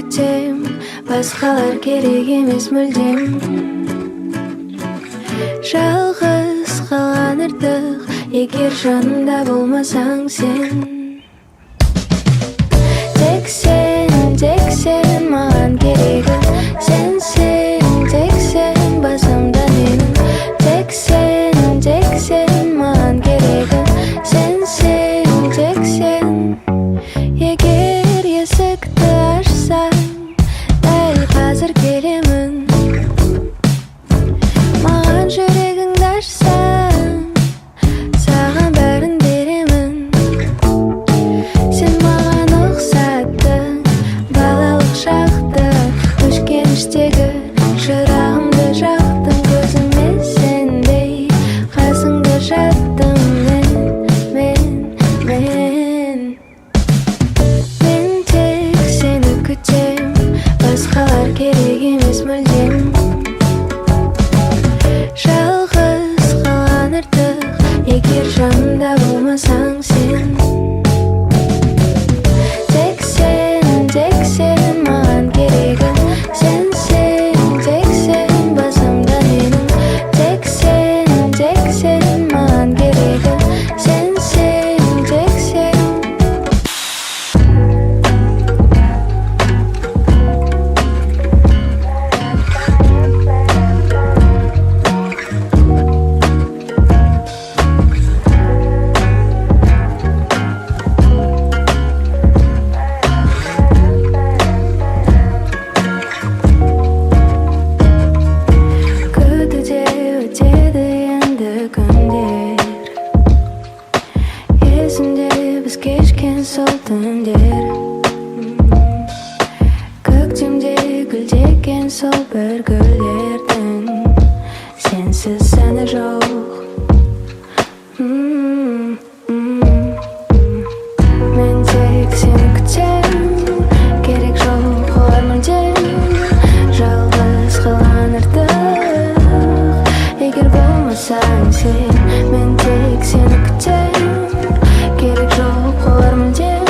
күтем, басқалар керек емес мүлдем. Жалғыз қалған артық, егер жанымда болмасаң сен. Тек сен маған керегі, сенсің, тек сен басымда менің. Тек сен маған керегі, сенсің, тек сен. Егер есікті ашсаң, дәл қазір келемін. Маған жүрегіңді ашсаң, саған бәрін беремін. Сен маған ұқсаттың, балалық шақты, өшкен іштегі шырағымды жақтың. Көзіме сенбей, қасыңда жаттым мен тек сені күтем, басқалар керек емес мүлдем. Жалғыз қалған артық, егер жанымда болмасаң сен. Тек сен маған керегі, сенсің, тек сен басымда менің. Тек сен маған керегі, сенсің, тек сен. Күтуде өтеді енді күндер, есімде біз кешкен сол түндер. Көктемде гүлдеген сол бір гүлдердің сенсіз сәні жоқ. Мен тек сені күтем, керек жоқ олар мүлдем. Жалғыз қалған артық, егер болмасаң сен. Мен тек сені күтем, керек жоқ олар мүлдем.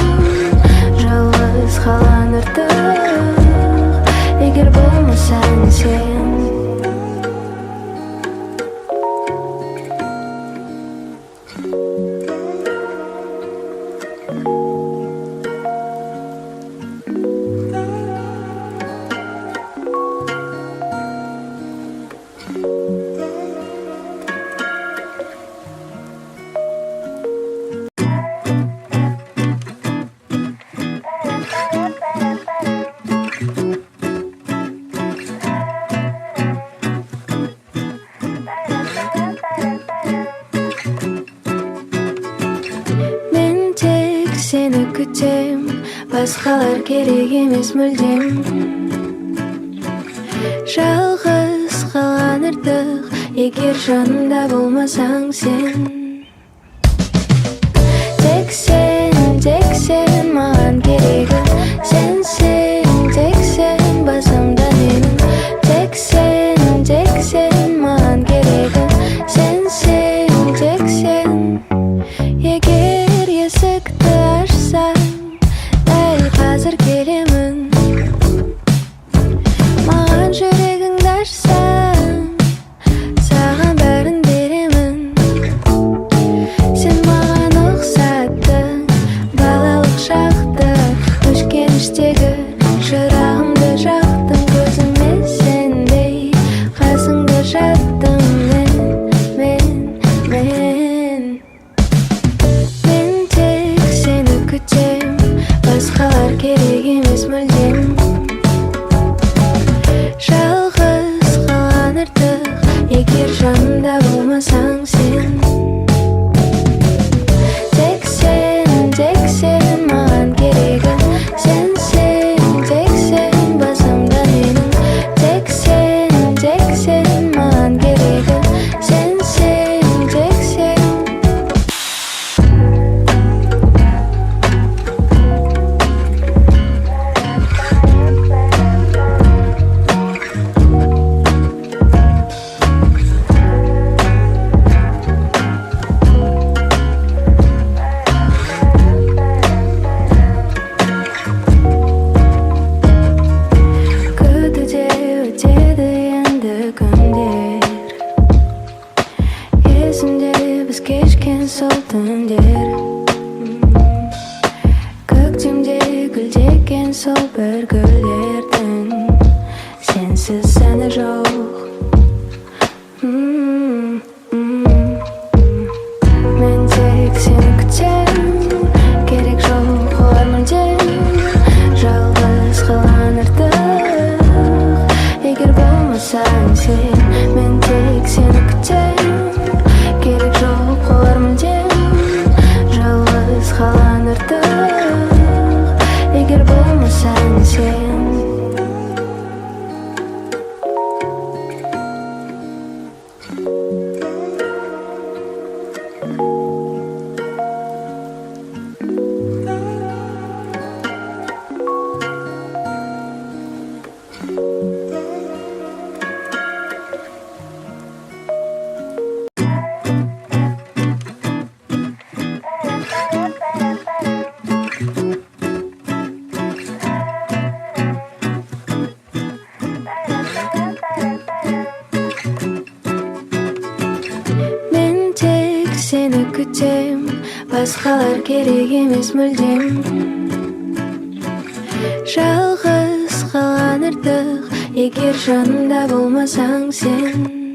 Жалғыз қалған артық, егер болмасаң сен. Мен тек сені күтем, басқалар керек емес мүлдем. Жалғыз қалған артық, егер жанымда болмасаң сен. Тек сен маған керегі, сенсің, тек сен басымда менің. Тек сен маған керегі, сенсің, тек сен. Егер есікті ашсаң, дәл қазір келемін. Маған жүрегіңді ашсаң, саған бәрін беремін. Сен маған ұқсаттың, балалық шақты, өшкен іштегі шырағымды жақтың. Көзіме сенбей, қасыңда жаттым мен тек сені күтем, басқалар керек емес мүлдем. Жалғыз қалған артық, егер жанымда болмасаң сен. Тек сен маған керегі, сенсің, тек сен басымда менің. Тек сен маған керегі, сенсің, тек сен. көктемде гүлдеген сол бір гүлдердің сенсіз сәні жоқ. Мен тек сені күтем, керек жоқ олар мүлдем. Жалғыз қалған артық, егер болмасаң сен. Мен тек сені күтем, керек жоқ олар мүлдем. Жалғыз қалған артық, егер болмасаң сен. Сені күтем, басқалар керек емес мүлдем. Жалғыз қалған артық, егер жанымда болмасаң сен.